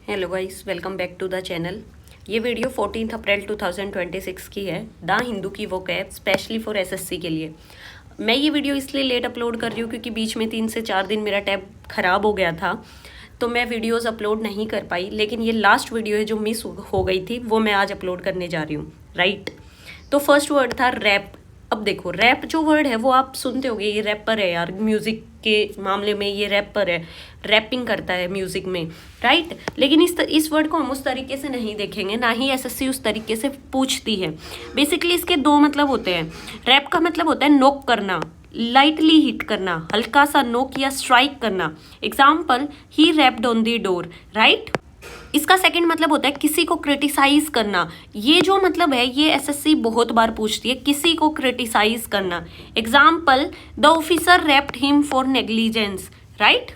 Hello guys, welcome back to the channel. ये video 14 April 2026 की है। द हिंदू की वो कैब स्पेशली फॉर एसएससी के लिए। मैं ये वीडियो इसलिए लेट अपलोड कर रही हूँ क्योंकि बीच में 3 से 4 दिन मेरा टैब ख़राब हो गया था, तो मैं वीडियोस अपलोड नहीं कर पाई। लेकिन ये लास्ट वीडियो है जो मिस हो गई थी, वो मैं आज अपलोड करने जा रही हूँ, राइट। तो फर्स्ट वर्ड था रैप। अब देखो, रैप जो वर्ड है वो आप सुनते होगे, ये रैपर है यार, म्यूजिक के मामले में ये रैपर है, रैपिंग करता है म्यूजिक में, राइट। लेकिन इस वर्ड को हम उस तरीके से नहीं देखेंगे, ना ही एसएससी उस तरीके से पूछती है। बेसिकली इसके दो मतलब होते हैं। रैप का मतलब होता है नोक करना, लाइटली हिट करना, हल्का सा नोक या स्ट्राइक करना। Example, he wrapped on the door, right. इसका सेकंड मतलब होता है किसी को क्रिटिसाइज करना। ये जो मतलब है ये एसएससी बहुत बार पूछती है, किसी को क्रिटिसाइज करना। Example, the officer wrapped him for negligence, right.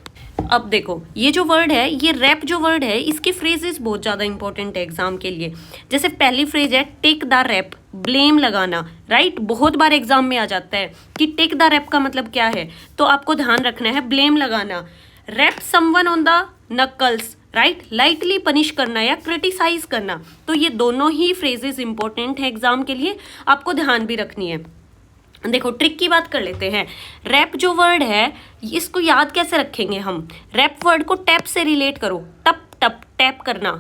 अब देखो, ये जो वर्ड है, ये रैप जो वर्ड है, इसकी फ्रेजेस बहुत ज़्यादा इंपॉर्टेंट है एग्जाम के लिए। जैसे पहली फ्रेज है टेक द रैप, ब्लेम लगाना, राइट। बहुत बार एग्जाम में आ जाता है कि टेक द रैप का मतलब क्या है, तो आपको ध्यान रखना है ब्लेम लगाना। Rap someone on the knuckles, right, lightly punish करना या क्रिटिसाइज करना। तो ये दोनों ही फ्रेजेस इंपॉर्टेंट है एग्जाम के लिए, आपको ध्यान भी रखनी है। देखो, ट्रिक की बात कर लेते हैं। रैप जो वर्ड है इसको याद कैसे रखेंगे हम। रैप वर्ड को टैप से रिलेट करो, टप टप, टैप करना,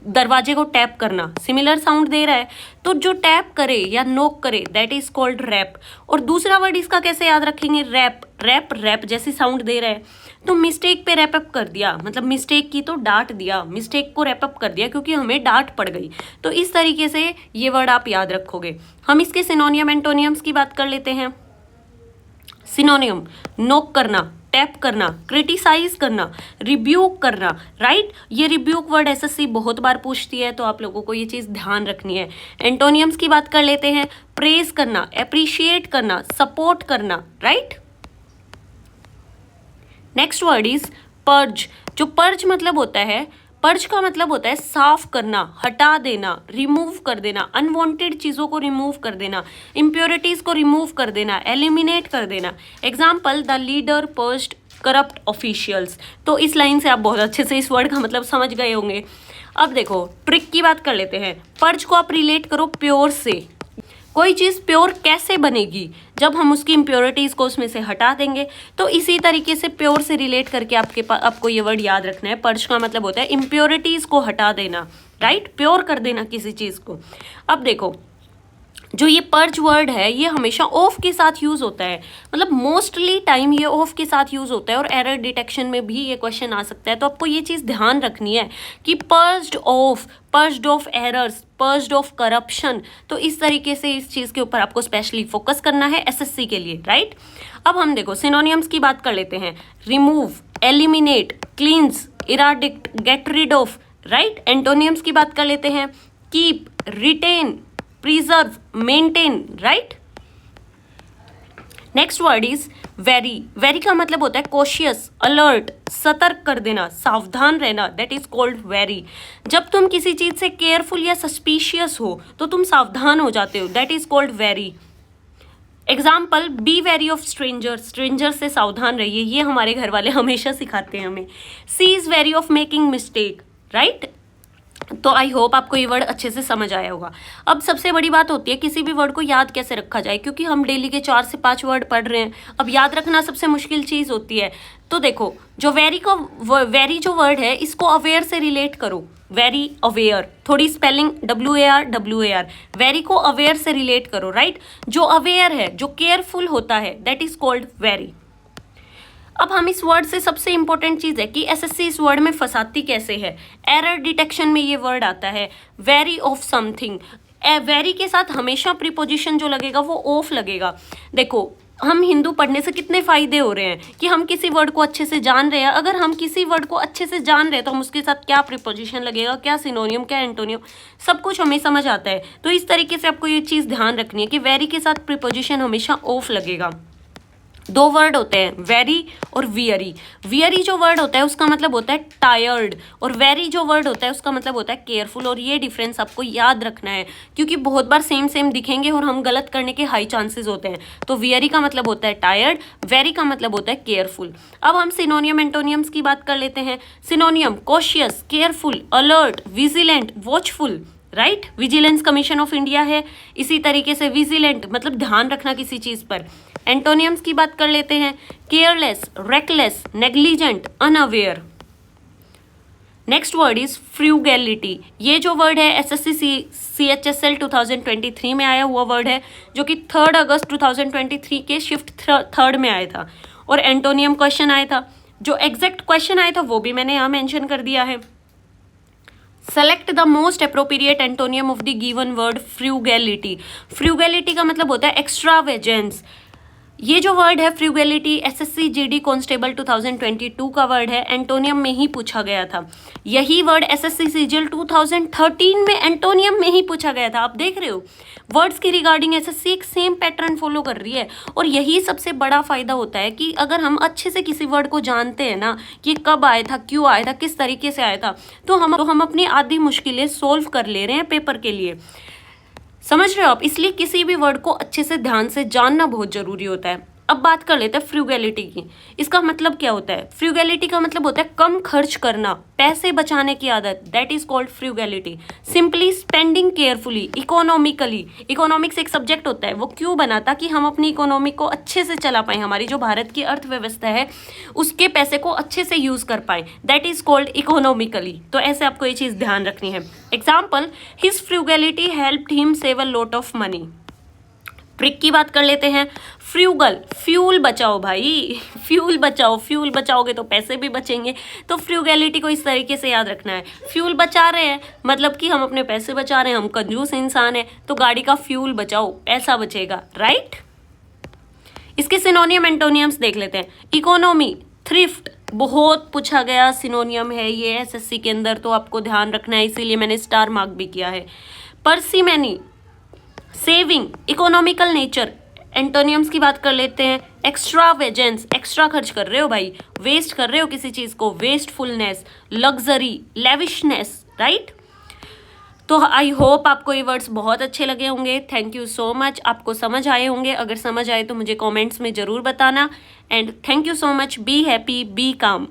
दरवाजे को टैप करना, सिमिलर साउंड दे रहा है तो जो टैप करे या नोक करे दैट इज कॉल्ड रैप। और दूसरा वर्ड इसका कैसे याद रखेंगे, रैप। रैप रैप जैसी साउंड दे रहा है तो मिस्टेक पे रैप अप कर दिया, मतलब मिस्टेक की तो डांट दिया, मिस्टेक को रैप अप कर दिया क्योंकि हमें डांट पड़ गई। तो इस तरीके से ये वर्ड आप याद रखोगे। हम इसके सिनोनियम एंटोनियम्स की बात कर लेते हैं। सिनोनियम, नोक करना, टैप करना, क्रिटिसाइज करना, रिब्यूक करना, राइट। ये रिब्यूक वर्ड एसएससी बहुत बार पूछती है, तो आप लोगों को ये चीज ध्यान रखनी है। एंटोनियम्स की बात कर लेते हैं। प्रेज करना, अप्रिशिएट करना, सपोर्ट करना, right. Next word is purge. जो पर्ज मतलब होता है, पर्ज का मतलब होता है साफ करना, हटा देना, रिमूव कर देना, अनवांटेड चीज़ों को रिमूव कर देना, इम्प्योरिटीज को रिमूव कर देना, एलिमिनेट कर देना। Example, the leader purged corrupt officials. तो इस लाइन से आप बहुत अच्छे से इस वर्ड का मतलब समझ गए होंगे। अब देखो, ट्रिक की बात कर लेते हैं। पर्ज को आप रिलेट करो प्योर से। कोई चीज़ प्योर कैसे बनेगी, जब हम उसकी इम्प्योरिटीज़ को उसमें से हटा देंगे। तो इसी तरीके से प्योर से रिलेट करके आपको ये वर्ड याद रखना है। पर्ज का मतलब होता है इम्प्योरिटीज़ को हटा देना, राइट, प्योर कर देना किसी चीज़ को। अब देखो, जो ये पर्ज वर्ड है ये हमेशा ऑफ के साथ यूज़ होता है, मतलब मोस्टली टाइम ये ऑफ के साथ यूज़ होता है। और एरर डिटेक्शन में भी ये क्वेश्चन आ सकता है, तो आपको ये चीज़ ध्यान रखनी है कि पर्ज्ड ऑफ एरर्स, पर्ज्ड ऑफ करप्शन। तो इस तरीके से इस चीज़ के ऊपर आपको स्पेशली फोकस करना है एसएससी के लिए, राइट। अब हम देखो सिनोनियम्स की बात कर लेते हैं। Remove, eliminate, cleanse, eradicate, get rid of, right. Antonyms की बात कर लेते हैं। Keep, retain, preserve, maintain, right. Next word is wary. Wary का मतलब होता है कॉशियस, अलर्ट, सतर्क कर देना, सावधान रहना, दैट इज कॉल्ड वेरी। जब तुम किसी चीज से केयरफुल या सस्पिशियस हो तो तुम सावधान हो जाते हो, that is called very. Example, be very of stranger, stranger से सावधान रहिए, ये हमारे घर वाले हमेशा सिखाते हैं हमें। She is wary of making mistake, right. तो आई होप आपको ये वर्ड अच्छे से समझ आया होगा। अब सबसे बड़ी बात होती है किसी भी वर्ड को याद कैसे रखा जाए, क्योंकि हम डेली के 4 से 5 वर्ड पढ़ रहे हैं। अब याद रखना सबसे मुश्किल चीज़ होती है। तो देखो, जो वेरी जो वर्ड है इसको अवेयर से रिलेट करो। वेरी, अवेयर, थोड़ी स्पेलिंग WAR, वेरी को अवेयर से रिलेट करो, राइट। जो अवेयर है, जो केयरफुल होता है, दैट इज कॉल्ड वेरी। अब हम इस वर्ड से सबसे इंपॉर्टेंट चीज़ है कि एसएससी इस वर्ड में फंसाती कैसे है। एरर डिटेक्शन में ये वर्ड आता है, वेरी ऑफ समथिंग। वेरी के साथ हमेशा प्रीपोजिशन जो लगेगा वो ऑफ लगेगा। देखो, हम हिंदू पढ़ने से कितने फायदे हो रहे हैं कि हम किसी वर्ड को अच्छे से जान रहे हैं। अगर हम किसी वर्ड को अच्छे से जान रहे हैं तो हम उसके साथ क्या प्रीपोजिशन लगेगा, क्या सिनोनियम, क्या एंटोनियम, सब कुछ हमें समझ आता है। तो इस तरीके से आपको ये चीज़ ध्यान रखनी है कि वेरी के साथ प्रीपोजिशन हमेशा ऑफ लगेगा। दो वर्ड होते हैं, वेरी और वियरी। वियरी जो वर्ड होता है उसका मतलब होता है टायर्ड, और वेरी जो वर्ड होता है उसका मतलब होता है केयरफुल। और ये डिफरेंस आपको याद रखना है, क्योंकि बहुत बार सेम सेम दिखेंगे और हम गलत करने के हाई चांसेस होते हैं। तो वियरी का मतलब होता है टायर्ड, वेरी का मतलब होता है केयरफुल। अब हम सिनोनियम एंटोनियम्स की बात कर लेते हैं। सिनोनियम cautious, careful, alert, vigilant, watchful, right. Vigilance commission of India है। इसी तरीके से विजिलेंट मतलब ध्यान रखना किसी चीज पर। एंटोनियम्स की बात कर लेते हैं। Careless, reckless, negligent, unaware. Next word is frugality. ये जो वर्ड है एसएससी CHSL 2023 में आया हुआ वर्ड है, जो कि 3 अगस्त 2023 के शिफ्ट 3 में आया था, और एंटोनियम क्वेश्चन आया था। जो एग्जैक्ट क्वेश्चन आया था वो भी मैंने यहाँ मेंशन कर दिया है। Select the most appropriate antonym of the given word frugality. Frugality का मतलब होता है एक्स्ट्रावेजेंस। ये जो वर्ड है फ्रूगैलिटी एसएससी जीडी कांस्टेबल 2022 का वर्ड है, एंटोनियम में ही पूछा गया था। यही वर्ड एसएससी सीजीएल 2013 में एंटोनियम में ही पूछा गया था। आप देख रहे हो वर्ड्स की रिगार्डिंग एसएससी एक सेम पैटर्न फॉलो कर रही है। और यही सबसे बड़ा फायदा होता है कि अगर हम अच्छे से किसी वर्ड को जानते हैं ना कि कब आया था, क्यों आया था, किस तरीके से आया था, तो हम अपनी आधी मुश्किलें सोल्व कर ले रहे हैं पेपर के लिए। समझ रहे हो आप? इसलिए किसी भी वर्ड को अच्छे से ध्यान से जानना बहुत जरूरी होता है। अब बात कर लेते हैं फ्रूगैलिटी की। इसका मतलब क्या होता है? फ्रूगैलिटी का मतलब होता है कम खर्च करना, पैसे बचाने की आदत, that is called frugality. Simply spending carefully, economically. Economics एक सब्जेक्ट होता है, वो क्यों बना? ताकि हम अपनी इकोनॉमी को अच्छे से चला पाएं, हमारी जो भारत की अर्थव्यवस्था है उसके पैसे को अच्छे से यूज कर पाएं, दैट इज कॉल्ड इकोनॉमिकली। तो ऐसे आपको ये चीज ध्यान रखनी है। Example, his frugality helped him save a lot of money. Trick की बात कर लेते हैं। फ्रूगल, फ्यूल बचाओ भाई, फ्यूल बचाओ, फ्यूल बचाओगे तो पैसे भी बचेंगे। तो फ्रूगैलिटी को इस तरीके से याद रखना है। फ्यूल बचा रहे हैं मतलब कि हम अपने पैसे बचा रहे हैं, हम कंजूस इंसान हैं, तो गाड़ी का फ्यूल बचाओ, पैसा बचेगा, राइट। इसके सिनोनियम एंटोनियम्स देख लेते हैं। इकोनॉमी, थ्रिफ्ट, बहुत पूछा गया सिनोनियम है ये एसएससी के अंदर, तो आपको ध्यान रखना है, इसीलिए मैंने स्टार मार्क भी किया है। पर्सिमेनी, सेविंग, इकोनॉमिकल नेचर। एंटोनियम्स की बात कर लेते हैं। एक्स्ट्रावेजेंस, एक्स्ट्रा खर्च कर रहे हो भाई, वेस्ट कर रहे हो किसी चीज को, वेस्टफुलनेस, लग्जरी, लेविशनेस, राइट। तो आई होप आपको ये वर्ड्स बहुत अच्छे लगे होंगे। Thank you so much. आपको समझ आए होंगे, अगर समझ आए तो मुझे कमेंट्स में जरूर बताना। And thank you so much. Be happy, be काम।